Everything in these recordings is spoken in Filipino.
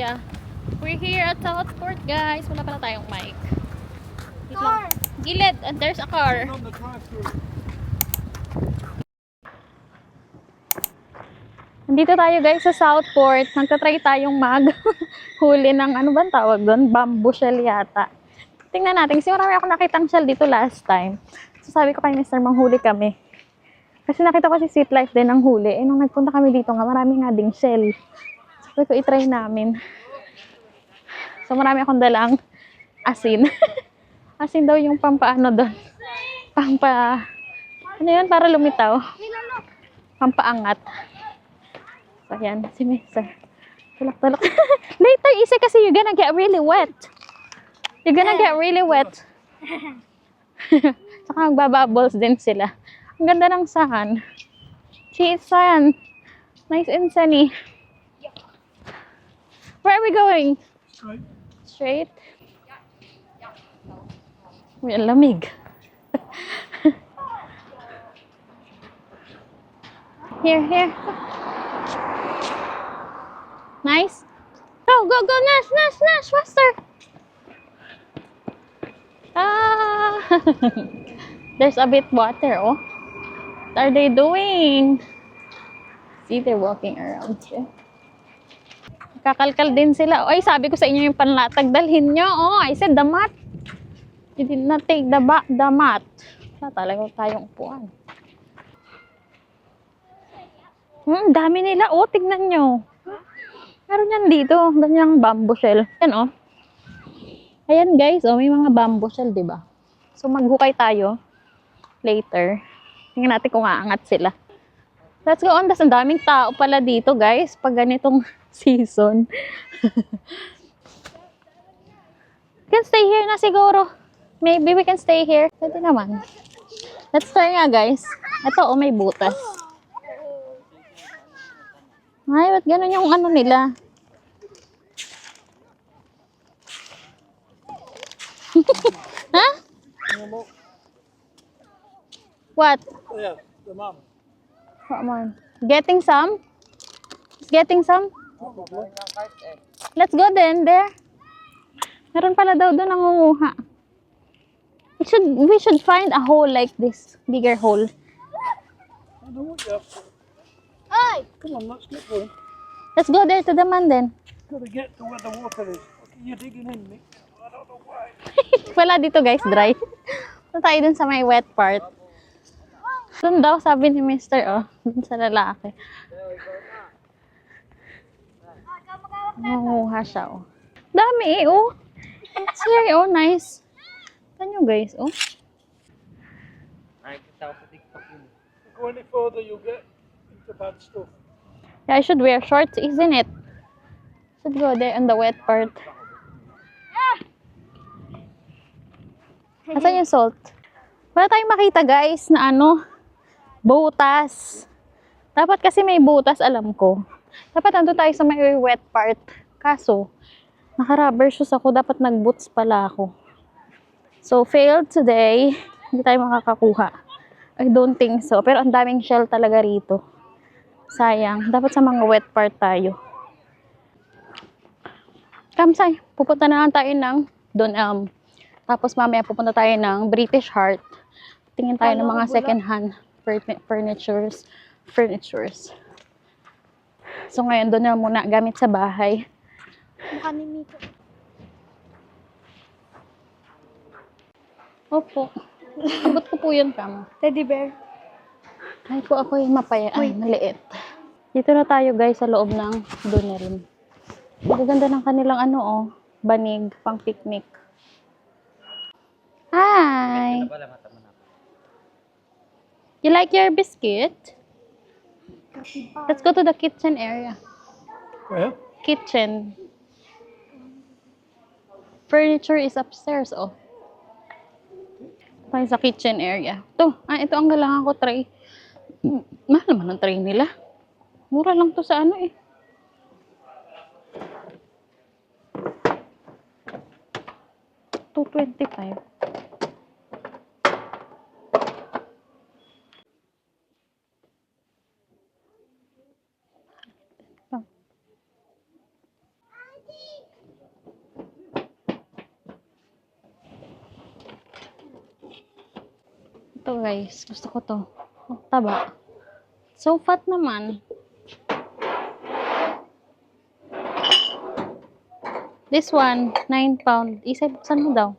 area. We're here at Southport, guys. Wala pala tayong mic. Car. Gilid, and there's a car. Nandito tayo guys sa Southport. Nagtatry tayong huli ng ano ba tawag doon? Bamboo shell yata. Tingnan natin. Kasi marami ako nakitang shell dito last time. So sabi ko kay Mr. manghuli kami. Kasi nakita ko si Sweet Life din ang huli. Eh nung nagpunta kami dito nga, marami nga ding shell. Sabi ko itry namin. So marami akong dalang asin. Asin daw yung pampaano doon. Ano yun? Para lumitaw. Pampaangat. So, ayan. Si Mr. Tulak-tulak. Later, Isa, kasi you're gonna get really wet. You're gonna get really wet. Saka magbabubbles din sila. Ang ganda ng sun. Cheese sun. Nice and sunny. Where are we going? Straight. Straight? Uy, ang lamig. Here. Nice. Go, Nash, faster. There's a bit water, oh. What are they doing? See, they're walking around here. Kakalkal din sila. Oy, sabi ko sa inyo yung panlatag, dalhin nyo. Oh, I said the mat. You did not take the mat. Wala talaga tayong upuan. Dami nila. Oh, tignan nyo. Meron yan dito. Ganyang bamboo shell. Yan, oh. Ayan, guys. Oh, may mga bamboo shell, diba? So, maghukay tayo. Later. Tingnan natin kung aangat sila. Let's go on. Das ang daming tao pala dito, guys. Pag ganitong season. Can stay here na siguro. Maybe we can stay here. Pwede naman. Let's try nga, guys. Ito, oh, may butas. Ay, ba't ganun yung ano nila? Ha? What? Yeah, the mom. Come on. Getting some? Getting some? Let's go then, there. Meron pala daw doon nangunguha. We should find a hole like this. Bigger hole. I know what you have to. Ay! Come on, let's get going. Let's go there to the man then. Gotta get to where the water is. What are you digging in, Nick? I don't know why. Wala dito guys, dry. Punta tayo dun sa may wet part. Dun daw, sabi ni Mr. Oh. Dun sa lalaki. Nangunguha siya, oh. Dami eh, oh. It's here, oh, nice. Tignan nyo guys, oh. Go any further, you'll get into bad stuff. Yeah, I should wear shorts, isn't it? Should go there in the wet part. Asan yung salt? Wala tayong makita guys na ano, butas. Dapat kasi may butas, alam ko. Dapat ando tayo sa may wet part. Kaso, naka-rubber shoes ako, dapat nag-boots pala ako. So, failed today. Hindi tayo makakakuha. I don't think so. Pero ang daming shell talaga rito. Sayang. Dapat sa mga wet part tayo. Kamsay, pupunta na lang tayo ng Don. Tapos mamaya pupunta tayo ng British Heart. Tingin tayo ng mga second-hand furnitures. So ngayon doon na muna gamit sa bahay. Mukha ni Miko. Opo. Abot ko po yun, Kama. Teddy bear. Ay po ako yung mapaya. Ay, maliit. Dito na tayo guys sa loob ng Donerim. Ang ganda ng kanilang ano oh. Banig, pang picnic. Hi! You like your biscuit? Let's go to the kitchen area. Where? Kitchen. Furniture is upstairs, oh. Tayo sa kitchen area. Ito ang kailangan ko tray. Mahal naman ang tray nila. Mura lang to sa ano eh. $225. Ito guys, gusto ko to. Taba. So fat naman. This one, 9 pound. Isa, buksan mo daw.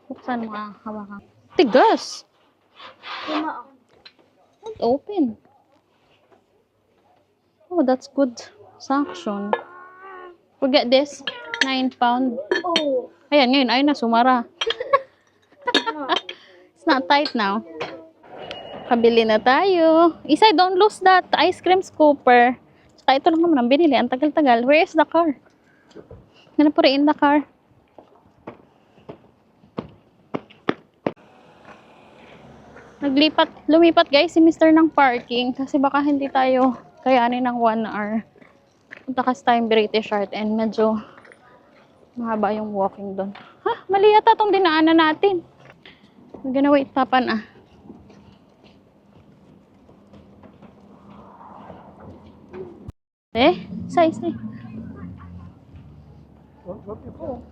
Buksan mo, hawakan. Tigas! Don't open. Oh, that's good suction. Forget this. 9 pound. Oh. Ayan, ngayon, ayun na, sumara. It's not tight now. Kabili na tayo. Isay, don't lose that ice cream scooper. Saka ito lang naman ang binili. Ang tagal-tagal. Where is the car? Gonna put it in the car. Lumipat guys si Mr. ng parking kasi baka hindi tayo kayanin ng 1 hour. Punta kasi tayong British Art and medyo mahaba yung walking doon. Ha? Mali yata itong dinaanan natin. We're gonna wait papan Say. Don't drop your phone.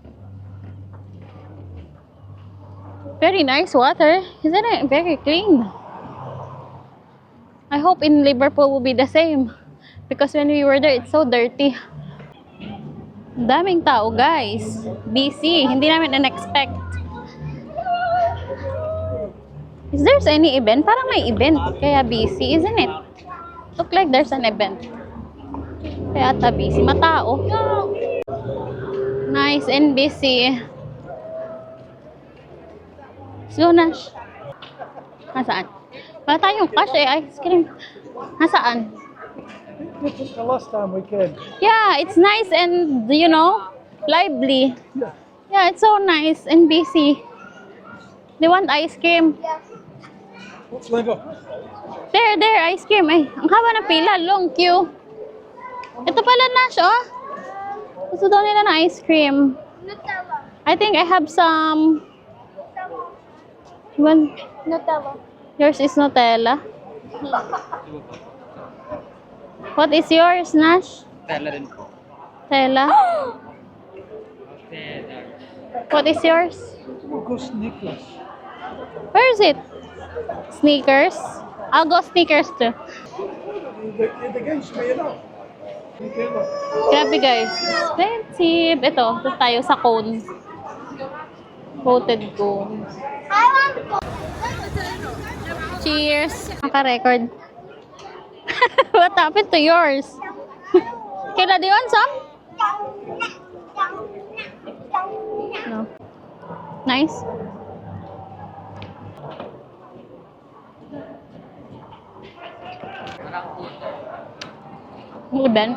Very nice water. Isn't it? Very clean. I hope in Liverpool will be the same. Because when we were there, it's so dirty. Daming tao, guys. Busy. Hindi namin na-expect. Is there any event? Parang may event. Kaya busy, isn't it? Look like there's an event. Kaya ata busy. Matao. Nice and busy. So, Nash. Nasaan? Wala tayong cash ice cream. Nasaan? Different the last time we came. Yeah, it's nice and, lively. Yeah. Yeah, it's so nice and busy. They want ice cream. What's Lego? There, ice cream. Ay, ang haba ng pila. Long queue. Ito pala, Nash, oh. Gusto daw nila na ice cream. Nutella. I think I have some. Nutella. Yours is Nutella. What is yours, Nash? Tela rin po. Nutella. Tela. What is yours? We'll go Snickers. Where is it? Sneakers? I'll go sneakers too. You're against me, you know. You can't look. Grabe guys. Expensive. Ito tayo sa cone. Coated cone. I want to go. Cheers! Naka-record. What happened to yours? Kayla, do you want some? No. Nice. Ben.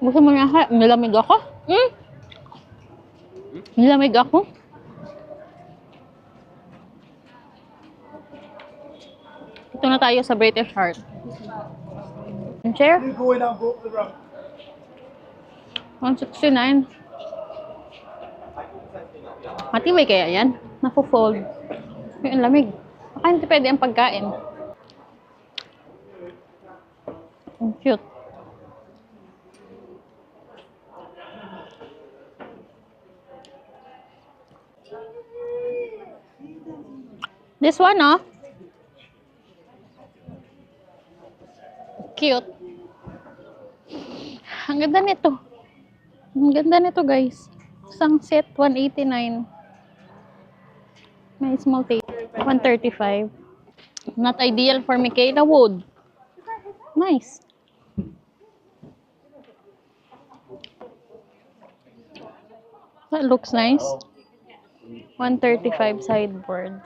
Gusto mo na nilamig ako? Nilamig ako? Ito na tayo sa British Heart. Chair? You go in and go up the ramp. 169. Matibay kaya yan? Nafo-fold. Yung lamig. Baka hindi pwede ang pagkain. Ang cute. This one, oh. Cute. Ang ganda nito. Ang ganda nito, guys. Isang set, 189. May small tape. 135. Not ideal for Michaela Wood. Nice. That looks nice. 135 sideboard.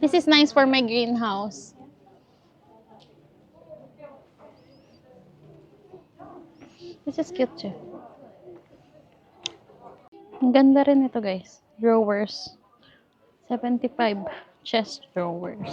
This is nice for my greenhouse. This is cute too. Ang ganda rin ito, guys. Drawers. 75 chest drawers.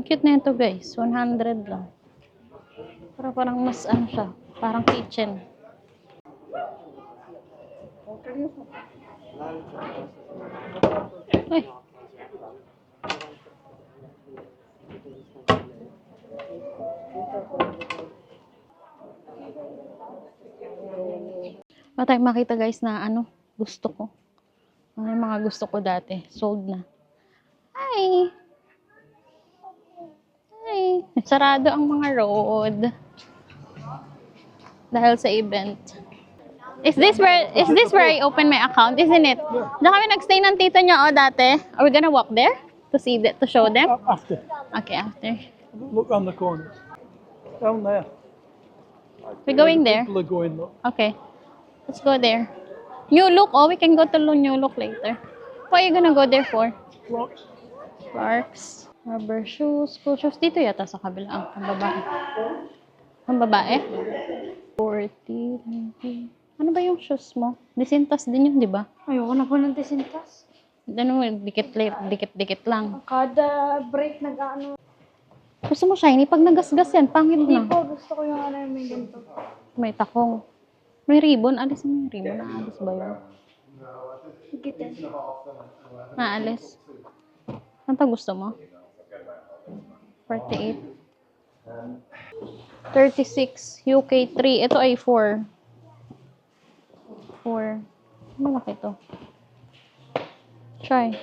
cute na ito guys. 100 lang. Pero parang mas ano siya. Parang kitchen. Ay. Wala tayong makita guys na ano, gusto ko. Ano yung mga gusto ko dati. Sold na. Hi! Hi! Sarado ang mga road. Dahil sa event. Is this where I open my account? Isn't it? Diyan kami nagstay ng tito niya dati. Are we gonna walk there? To show them? After. Okay, after. Look round the corner. Down there. We're going there? People are going, look. Okay. Let's go there. New Look. Oh, we can go to New Look later. What are you gonna go there for? Rocks. Clarks. Rubber shoes. School shoes. Dito yata sa kabila. Ang babae. Ang babae? 40, 20. Ano ba yung shoes mo? Disintas din yun, di ba? Ayoko na po ng desintas. Ano, dikit-dikit lang. Kada break nag-ano. Gusto mo shiny? Pag nagasgas yan, pangit Hindi na. po, gusto ko yung ano yung may ganito. May takong. May ribbon. Alis mo yung ribbon. Naalis ba yun? Gitin. Naalis. Ano gusto mo? 48. 36. UK 3. Ito ay 4. 4. Malaki ito. Try.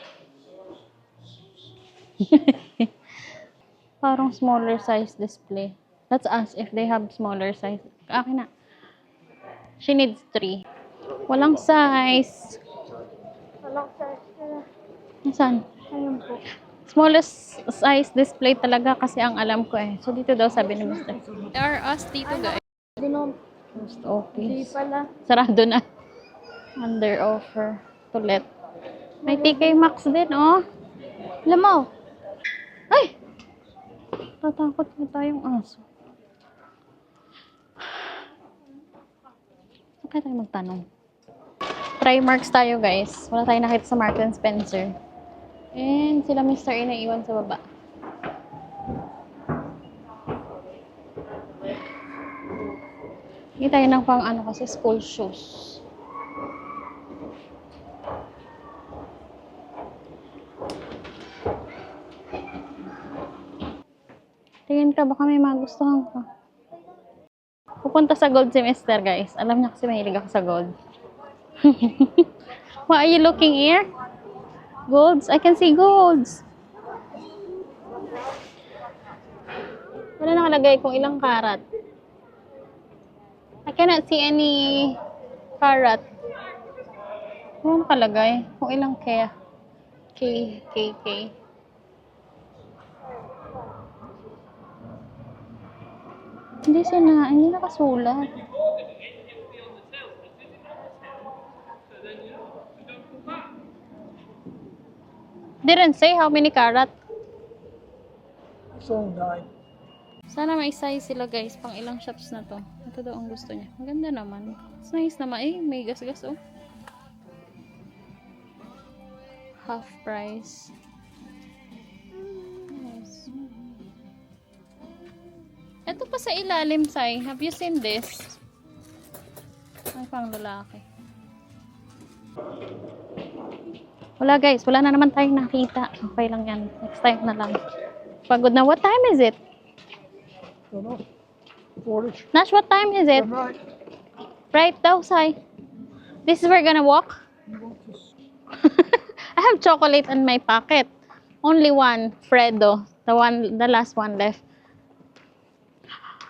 Parang smaller size display. Let's ask if they have smaller size. Akin na. She needs 3. Walang size. Walang size na. Nasaan? Ayun po. Smallest size display talaga kasi ang alam ko eh. So dito daw sabi ni Mr. There are us dito guys. Dinom. Post Hindi office. pala. Sarado na. Under offer. To let. May TK Maxx din oh. Alam mo, Ay! Tatakot na tayong aso. Saan kaya tayo magtanong? Trimarks tayo guys. Wala tayong nakita sa Marks and Spencer. And sila Mr. A naiwan sa baba. Hindi tayo ng pang ano kasi school shoes. Tingin ka, baka may magustuhan ka. Pupunta sa gold semester, guys. Alam niya kasi mahilig ako sa gold. What are you looking here? Golds? I can see golds. Wala nakalagay kung ilang karat. I cannot see any karat. Wala nakalagay kung ilang K. Hindi nakasulat. Didn't say how many karat. It's all 9. Sana may size sila guys, pang ilang shops na to. Ito daw ang gusto niya. Maganda naman. It's nice naman. Eh, may gas-gas oh. Half price. Nice. Ito pa sa ilalim, Sai. Have you seen this? Ay, pang lalaki. Wala guys, wala na naman tayong nakita. Okay lang yan. Next time na lang. Pagod na. What time is it? Don't know. 4-ish. Nash, what time is it? I'm right. Right daw, Sai. This is where we're gonna walk? You want to I have chocolate in my pocket. Only one, Fredo. The last one left.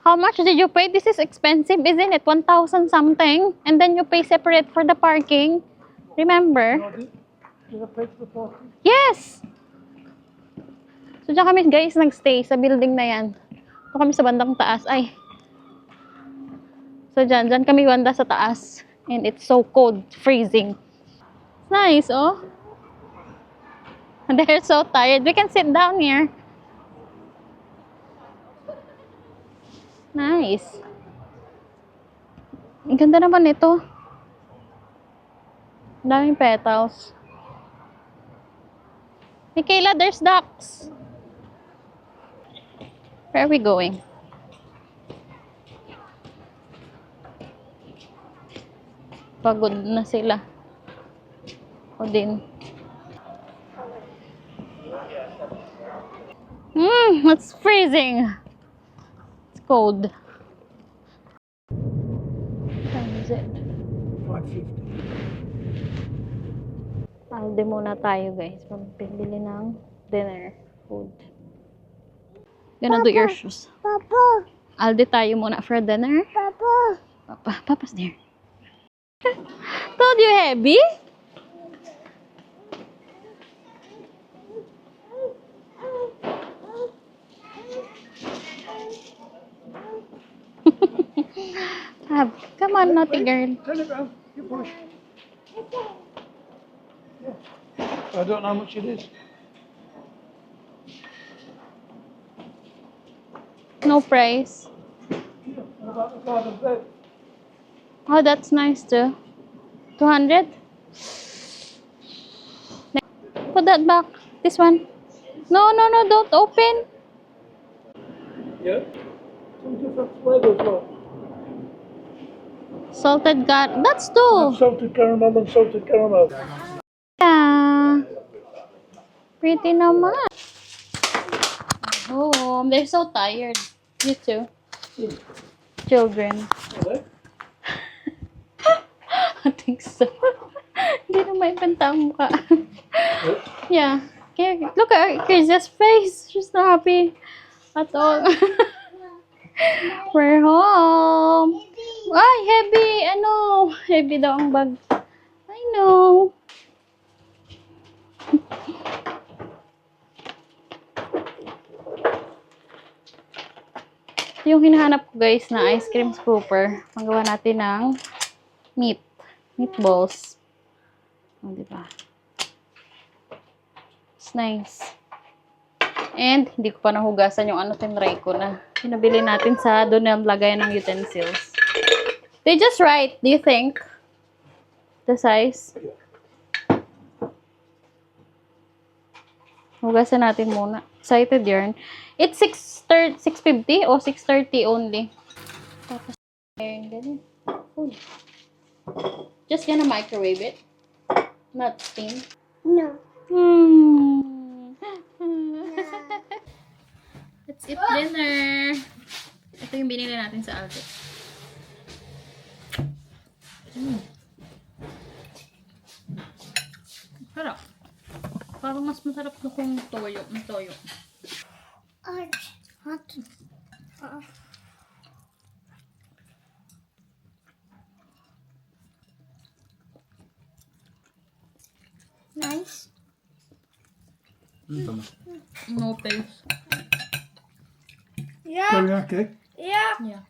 How much did you pay? This is expensive, isn't it? 1,000 something. And then you pay separate for the parking. Remember? Did I pay for the parking? Yes! So, dyan kami guys nagstay sa building na yan. Ito kami sa bandang taas. Ay. So, dyan kami banda sa taas. And it's so cold, freezing. It's nice, oh. And they're so tired. We can sit down here. Nice. Ang ganda naman ito. Daming petals. Michaela, there's ducks. Where are we going? Pagod na sila. O din. It's freezing. It's cold. What time is it? 5:50. Aldi muna tayo, guys. Pabili ng dinner food. Gonna do your shoes. Papa. Aldi tayo muna for dinner. Papa. Papa's there. Told you heavy? Come on, naughty girl. Turn it round. You push. Yeah. I don't know how much it is. No price. Yeah. What about the garden bed? Oh, that's nice too. 200? Put that back. This one. No, don't open. Yeah. Some different flavours, look. Salted caramel. That's two. Salted caramel and salted caramel. Yeah. Pretty naman. Oh, they're so tired. You too. Children. Are they? I think so. Hindi na maipenta ang mukha. Yeah. Look at Kirza's face. She's not happy at all. We're home. Ay, heavy. Ano? Heavy daw ang bag. I know. Yung hinahanap ko, guys, na ice cream scooper. Magawa natin ng meatballs. Oh, diba? It's nice. And, hindi ko pa nahugasan yung ano, tinry ko na. Pinabili natin sa doon na lagay ng utensils. They just right, do you think? The size? Hugasan natin muna. Excited yarn. It's 650 o 630 only. Tapos, ayun, ganun. Food. Just gonna microwave it. Not steam. No. Let's eat dinner. Ito yung binili natin sa Aldi. Sarap. Parang mas masarap na kung toyo. Hot. Nice. No taste. Yeah. Teriyaki? Yeah. Yeah.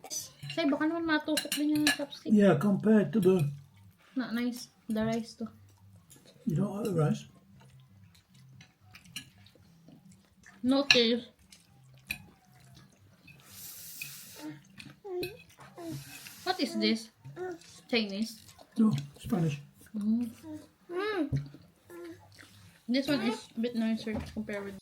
Say, baka naman matusok din yung chopstick. Yeah, compared to the... Not nice. The rice to. You don't like the rice? No taste. What is this? Chinese. No, Spanish. This one is a bit nicer compared with.